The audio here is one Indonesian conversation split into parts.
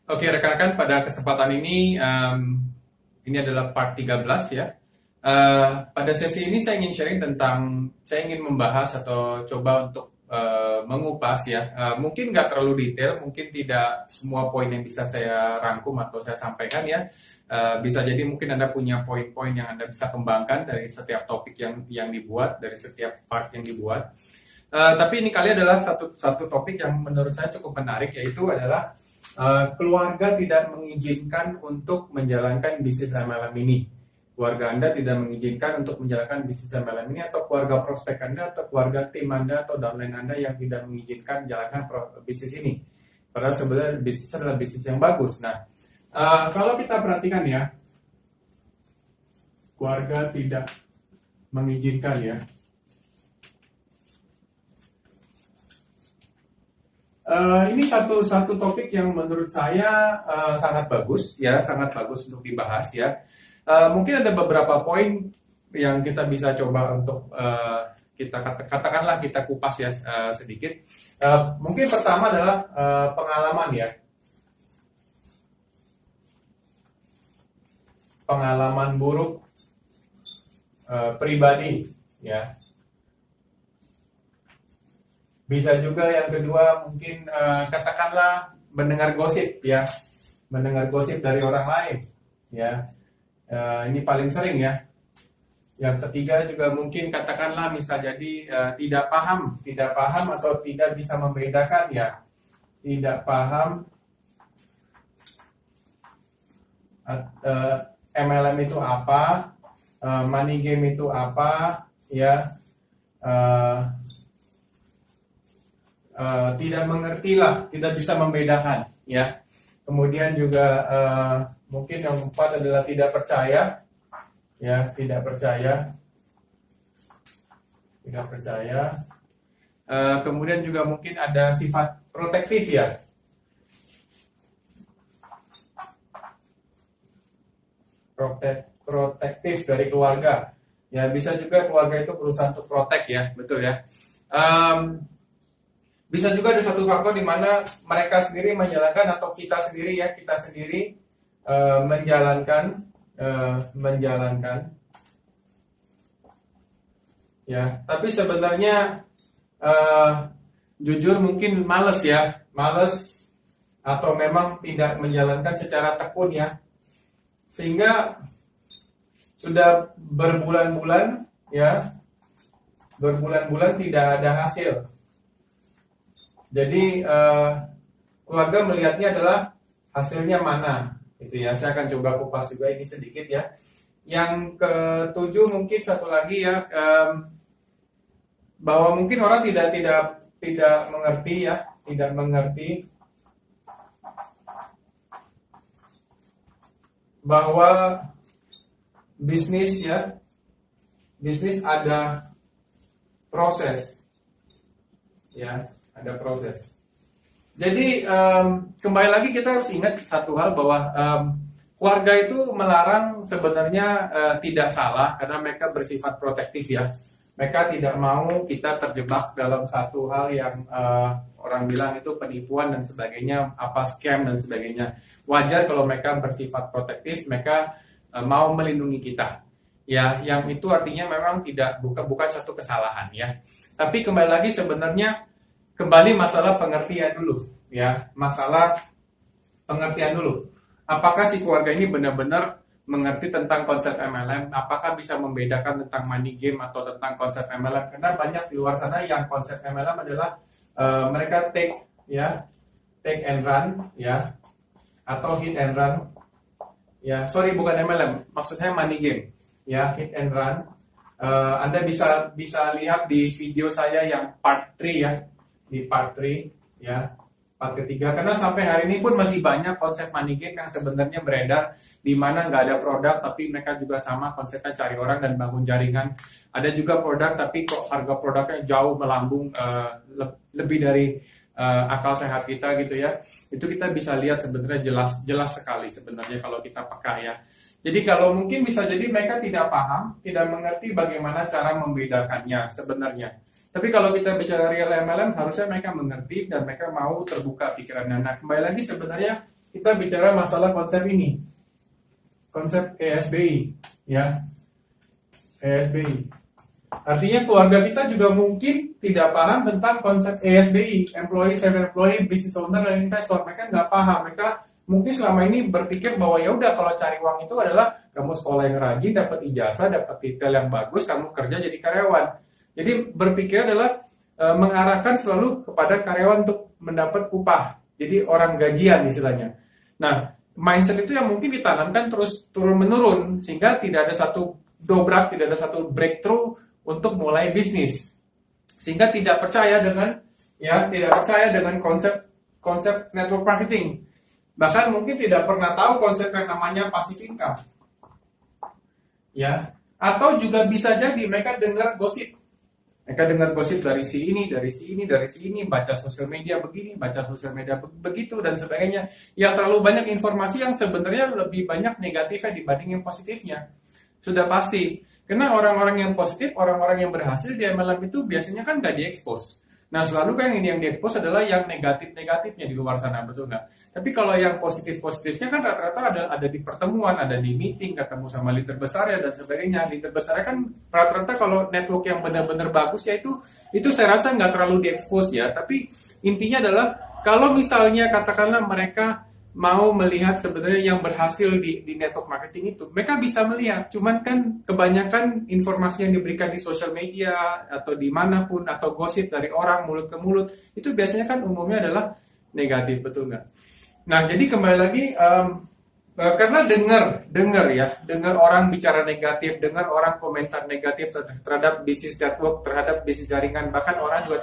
Oke, rekan-rekan, pada kesempatan ini adalah part 13 ya. Pada sesi ini saya ingin sharing saya ingin membahas atau coba untuk mengupas ya. Mungkin nggak terlalu detail, mungkin tidak semua poin yang bisa saya rangkum atau saya sampaikan ya. Bisa jadi mungkin Anda punya poin-poin yang Anda bisa kembangkan dari setiap topik yang dibuat, dari setiap part yang dibuat. Tapi ini kali adalah satu topik yang menurut saya cukup menarik, yaitu adalah keluarga tidak mengizinkan untuk menjalankan bisnis MLM ini. Keluarga Anda tidak mengizinkan untuk menjalankan bisnis MLM ini, atau keluarga prospek Anda, atau keluarga tim Anda, atau downline Anda yang tidak mengizinkan menjalankan bisnis ini. Padahal sebenarnya bisnis adalah bisnis yang bagus. Nah, kalau kita perhatikan ya, keluarga tidak mengizinkan ya. Ini satu topik yang menurut saya sangat bagus ya, sangat bagus untuk dibahas ya. Mungkin ada beberapa poin yang kita bisa coba untuk katakanlah kita kupas ya sedikit. Mungkin pertama adalah pengalaman ya, pengalaman buruk pribadi ya. Bisa juga yang kedua mungkin katakanlah mendengar gosip ya, mendengar gosip dari orang lain ya. Ini paling sering ya. Yang ketiga juga mungkin katakanlah bisa jadi tidak paham atau tidak bisa membedakan ya, tidak paham MLM itu apa, money game itu apa ya. Tidak mengerti lah, tidak bisa membedakan ya. Kemudian juga mungkin yang keempat adalah tidak percaya ya, tidak percaya. Kemudian juga mungkin ada sifat protektif ya, protektif dari keluarga ya. Bisa juga keluarga itu berusaha untuk protek ya, betul ya. Bisa juga ada satu faktor di mana mereka sendiri menjalankan, atau kita sendiri menjalankan ya. Tapi sebenarnya jujur mungkin males atau memang tidak menjalankan secara tekun ya, sehingga sudah berbulan-bulan tidak ada hasil. Jadi keluarga melihatnya adalah hasilnya mana, itu ya. Saya akan coba kupas juga ini sedikit ya. Yang ketujuh mungkin satu lagi ya, bahwa mungkin orang tidak mengerti ya, tidak mengerti bahwa bisnis ada proses ya. Ada proses. Jadi kembali lagi kita harus ingat satu hal, bahwa keluarga itu melarang sebenarnya tidak salah, karena mereka bersifat protektif ya. Mereka tidak mau kita terjebak dalam satu hal yang orang bilang itu penipuan dan sebagainya, apa scam dan sebagainya. Wajar kalau mereka bersifat protektif, mereka mau melindungi kita. Ya, yang itu artinya memang bukan satu kesalahan ya. Tapi kembali lagi sebenarnya masalah pengertian dulu ya, masalah pengertian dulu. Apakah si keluarga ini benar-benar mengerti tentang konsep MLM? Apakah bisa membedakan tentang money game atau tentang konsep MLM? Karena banyak di luar sana yang konsep MLM adalah mereka take and run ya, atau hit and run ya. Sorry, bukan MLM, maksud saya money game ya, hit and run. Anda bisa lihat di video saya yang part 3 ya, di part 3 ya, part ketiga. Karena sampai hari ini pun masih banyak konsep money game yang sebenarnya beredar, di mana nggak ada produk tapi mereka juga sama konsepnya, cari orang dan bangun jaringan. Ada juga produk tapi kok harga produknya jauh melambung, lebih dari akal sehat kita gitu ya. Itu kita bisa lihat sebenarnya jelas sekali sebenarnya kalau kita peka ya. Jadi kalau mungkin bisa jadi mereka tidak paham, tidak mengerti bagaimana cara membedakannya sebenarnya. Tapi kalau kita bicara real MLM, harusnya mereka mengerti dan mereka mau terbuka pikirannya. Nah, kembali lagi sebenarnya kita bicara masalah konsep ini, konsep ESBI, ya, ESBI. Artinya keluarga kita juga mungkin tidak paham tentang konsep ESBI, employee, self-employed, business owner, dan investor. Mereka nggak paham. Mereka mungkin selama ini berpikir bahwa ya udah kalau cari uang itu adalah kamu sekolah yang rajin, dapat ijazah, dapat titel yang bagus, kamu kerja jadi karyawan. Jadi berpikir adalah mengarahkan selalu kepada karyawan untuk mendapat upah. Jadi orang gajian istilahnya. Nah, mindset itu yang mungkin ditanamkan terus turun-menurun sehingga tidak ada satu dobrak, tidak ada satu breakthrough untuk mulai bisnis, sehingga tidak percaya dengan konsep network marketing, bahkan mungkin tidak pernah tahu konsep yang namanya passive income, ya. Atau juga bisa jadi mereka dengar gosip dari si ini, baca sosial media begini, baca sosial media begitu dan sebagainya, yang terlalu banyak informasi yang sebenarnya lebih banyak negatifnya dibanding yang positifnya. Sudah pasti. Karena orang-orang yang positif, orang-orang yang berhasil di MLM itu biasanya kan nggak diekspos. Nah, selalu kan yang diekspos adalah yang negatif-negatifnya di luar sana, betul nggak? Tapi kalau yang positif-positifnya kan rata-rata ada di pertemuan, ada di meeting, ketemu sama leader besar ya dan sebagainya. Leader besar kan rata-rata kalau network yang benar-benar bagus ya itu saya rasa nggak terlalu diekspos ya. Tapi intinya adalah kalau misalnya katakanlah mereka mau melihat sebenarnya yang berhasil di network marketing itu, mereka bisa melihat, cuman kan kebanyakan informasi yang diberikan di sosial media atau dimanapun atau gosip dari orang mulut ke mulut itu biasanya kan umumnya adalah negatif, betul nggak? Nah, jadi kembali lagi karena dengar orang bicara negatif, dengar orang komentar negatif terhadap bisnis network, terhadap bisnis jaringan, bahkan orang juga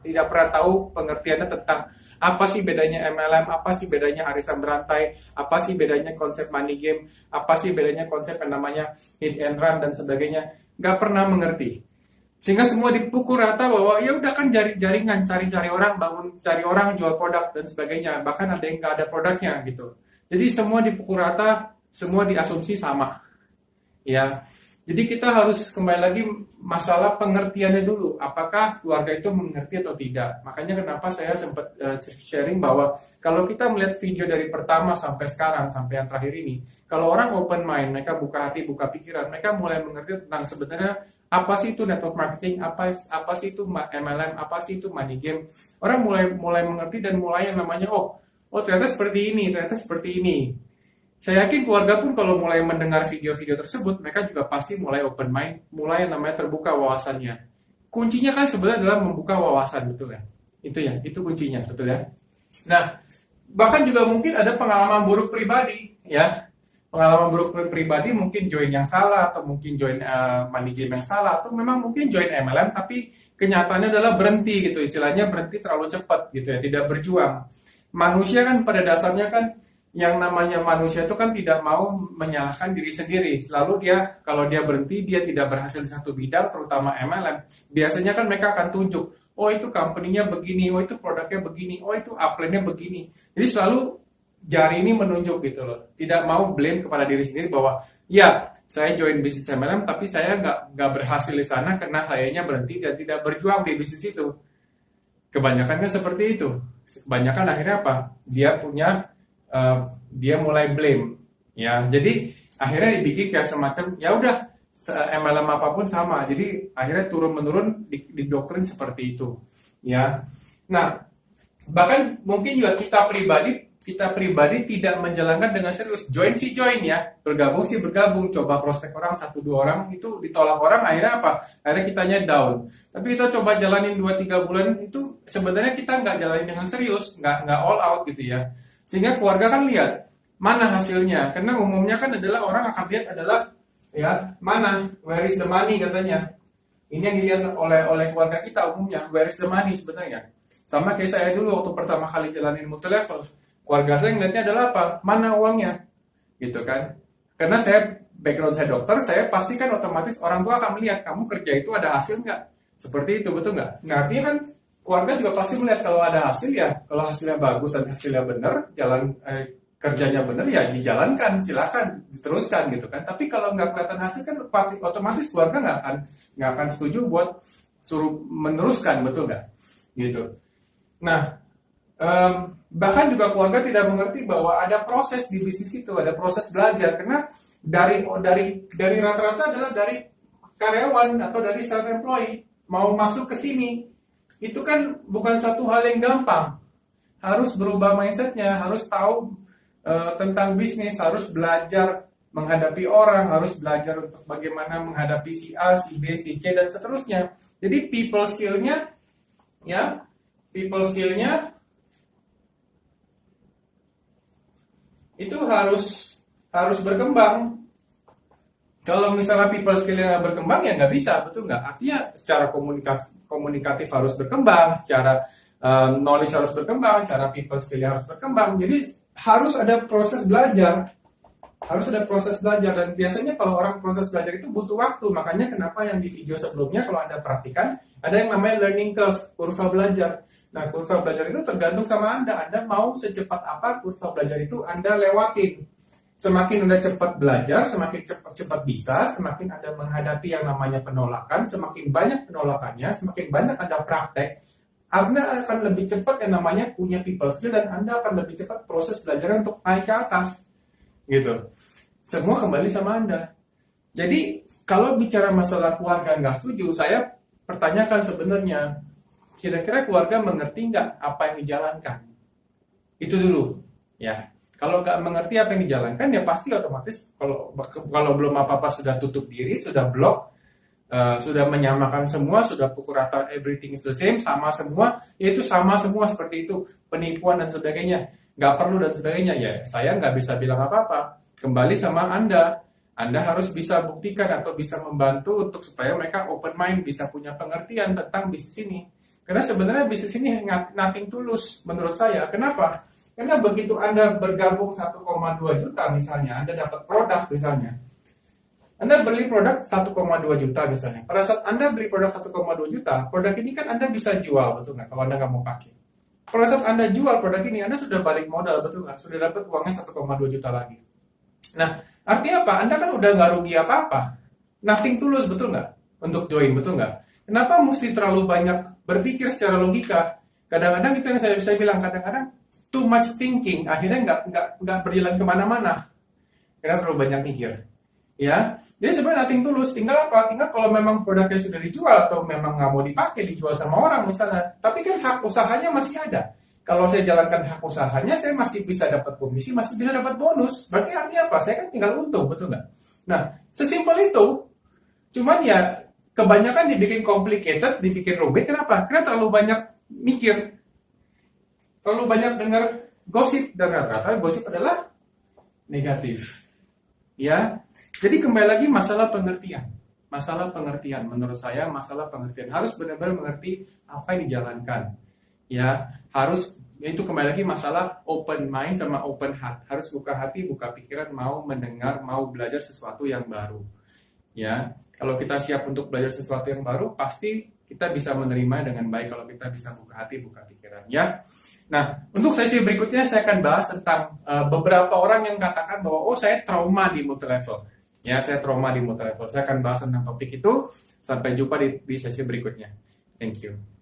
tidak pernah tahu pengertiannya tentang apa sih bedanya MLM, apa sih bedanya arisan berantai, apa sih bedanya konsep money game, apa sih bedanya konsep yang namanya hit and run dan sebagainya, nggak pernah mengerti. Sehingga semua dipukul rata bahwa ya udah kan jaringan, cari orang, cari orang jual produk dan sebagainya, bahkan ada yang nggak ada produknya gitu. Jadi semua dipukul rata, semua diasumsi sama, ya. Jadi kita harus kembali lagi masalah pengertiannya dulu. Apakah keluarga itu mengerti atau tidak? Makanya kenapa saya sempat sharing bahwa kalau kita melihat video dari pertama sampai sekarang, sampai yang terakhir ini, kalau orang open mind, mereka buka hati, buka pikiran, mereka mulai mengerti tentang sebenarnya apa sih itu network marketing, apa sih itu MLM, apa sih itu money game. Orang mulai mengerti dan mulai yang namanya oh ternyata seperti ini, ternyata seperti ini. Saya yakin keluarga pun kalau mulai mendengar video-video tersebut, mereka juga pasti mulai open mind, mulai yang namanya terbuka wawasannya. Kuncinya kan sebenarnya adalah membuka wawasan, betul ya? Itu kuncinya, betul ya? Nah, bahkan juga mungkin ada pengalaman buruk pribadi, ya. Pengalaman buruk pribadi mungkin join yang salah, atau mungkin join money game yang salah, atau memang mungkin join MLM, tapi kenyataannya adalah berhenti gitu, istilahnya berhenti terlalu cepat gitu ya, tidak berjuang. Manusia kan pada dasarnya kan yang namanya manusia itu kan tidak mau menyalahkan diri sendiri. Selalu kalau dia berhenti, dia tidak berhasil di satu bidang, terutama MLM. Biasanya kan mereka akan tunjuk, oh itu company-nya begini, oh itu produknya begini, oh itu upline-nya begini. Jadi selalu jari ini menunjuk gitu loh. Tidak mau blame kepada diri sendiri bahwa, ya saya join bisnis MLM, tapi saya nggak berhasil di sana karena sayanya berhenti dan tidak berjuang di bisnis itu. Kebanyakan kan seperti itu. Kebanyakan akhirnya apa? Dia mulai blame, ya. Jadi akhirnya dibikin kayak semacam ya udah MLM apapun sama. Jadi akhirnya turun menurun di doktrin seperti itu, ya. Nah, bahkan mungkin juga kita pribadi tidak menjalankan dengan serius. Join ya, bergabung, coba prospek orang 1-2 orang itu ditolak orang, akhirnya apa? Akhirnya kitanya down. Tapi kita coba jalanin 2-3 bulan itu sebenarnya kita nggak jalanin dengan serius, nggak all out gitu ya. Sehingga keluarga kan lihat mana hasilnya, karena umumnya kan adalah orang akan lihat adalah ya mana, where is the money katanya. Ini yang dilihat oleh keluarga kita umumnya, where is the money sebenarnya. Sama kayak saya dulu waktu pertama kali jalanin multi level, keluarga saya ngeliatnya adalah apa, mana uangnya, gitu kan. Karena background saya dokter, saya pasti kan otomatis orang tua akan melihat kamu kerja itu ada hasil nggak, seperti itu, betul nggak? Nah, artinya kan keluarga juga pasti melihat kalau ada hasil ya, kalau hasilnya bagus dan hasilnya benar, kerjanya benar ya dijalankan, silakan diteruskan gitu kan. Tapi kalau nggak kelihatan hasil kan otomatis keluarga nggak akan setuju buat suruh meneruskan, betul nggak? Gitu. Nah, Bahkan juga keluarga tidak mengerti bahwa ada proses di bisnis itu, ada proses belajar. Karena dari rata-rata adalah dari karyawan atau dari self employee mau masuk ke sini, itu kan bukan satu hal yang gampang. Harus berubah mindsetnya, harus tahu tentang bisnis, harus belajar menghadapi orang, harus belajar untuk bagaimana menghadapi si A, si B, si C dan seterusnya. Jadi people skill-nya itu harus berkembang. Kalau misalnya people skill-nya berkembang ya nggak bisa, betul nggak? Artinya secara komunikatif harus berkembang, secara knowledge harus berkembang, secara people skill-nya harus berkembang. Jadi harus ada proses belajar. Dan biasanya kalau orang proses belajar itu butuh waktu. Makanya kenapa yang di video sebelumnya kalau Anda perhatikan ada yang namanya learning curve, kurva belajar. Nah, kurva belajar itu tergantung sama Anda. Anda mau secepat apa kurva belajar itu Anda lewatin. Semakin Anda cepat belajar, semakin cepat bisa, semakin Anda menghadapi yang namanya penolakan, semakin banyak penolakannya, semakin banyak Anda praktek, Anda akan lebih cepat yang namanya punya people skill dan Anda akan lebih cepat proses belajar untuk naik ke atas. Gitu. Semua kembali sama Anda. Jadi kalau bicara masalah keluarga nggak setuju, saya pertanyakan sebenarnya, kira-kira keluarga mengerti nggak apa yang dijalankan? Itu dulu, ya. Kalau nggak mengerti apa yang dijalankan, ya pasti otomatis kalau belum apa-apa sudah tutup diri, sudah blok, sudah menyamakan semua, sudah pukul rata everything is the same, sama semua, yaitu sama semua seperti itu, penipuan dan sebagainya. Nggak perlu dan sebagainya, ya saya nggak bisa bilang apa-apa. Kembali sama Anda harus bisa buktikan atau bisa membantu untuk supaya mereka open mind, bisa punya pengertian tentang bisnis ini. Karena sebenarnya bisnis ini nothing tulus menurut saya. Kenapa? Karena begitu Anda bergabung 1,2 juta misalnya, Anda dapat produk misalnya. Anda beli produk 1,2 juta misalnya. Pada saat Anda beli produk 1,2 juta, produk ini kan Anda bisa jual, betul nggak? Kalau Anda nggak mau pakai. Pada saat Anda jual produk ini, Anda sudah balik modal, betul nggak? Sudah dapat uangnya 1,2 juta lagi. Nah, artinya apa? Anda kan udah nggak rugi apa-apa. Nothing tulus, betul nggak? Untuk join, betul nggak? Kenapa mesti terlalu banyak berpikir secara logika? Kadang-kadang itu yang saya bisa bilang, kadang-kadang too much thinking, akhirnya nggak berjalan kemana-mana. Karena terlalu banyak mikir. Ya, jadi sebenarnya nothing tulus. Tinggal apa? Tinggal kalau memang produknya sudah dijual atau memang nggak mau dipakai, dijual sama orang misalnya. Tapi kan hak usahanya masih ada. Kalau saya jalankan hak usahanya, saya masih bisa dapat komisi, masih bisa dapat bonus. Berarti artinya apa? Saya kan tinggal untung, betul nggak? Nah, sesimpel itu. Cuman ya, kebanyakan dibikin complicated, dibikin rumit. Kenapa? Karena terlalu banyak mikir. Terlalu banyak dengar gosip. Dan rata-rata gosip adalah negatif. Ya. Jadi kembali lagi masalah pengertian. Masalah pengertian. Menurut saya masalah pengertian. Harus benar-benar mengerti apa yang dijalankan. Ya, harus itu kembali lagi masalah open mind sama open heart. Harus buka hati, buka pikiran, mau mendengar, mau belajar sesuatu yang baru. Ya, kalau kita siap untuk belajar sesuatu yang baru, pasti kita bisa menerima dengan baik kalau kita bisa buka hati, buka pikiran. Ya. Nah, untuk sesi berikutnya saya akan bahas tentang beberapa orang yang katakan bahwa saya trauma di multi-level. Ya, saya trauma di multi-level. Saya akan bahas tentang topik itu. Sampai jumpa di sesi berikutnya. Thank you.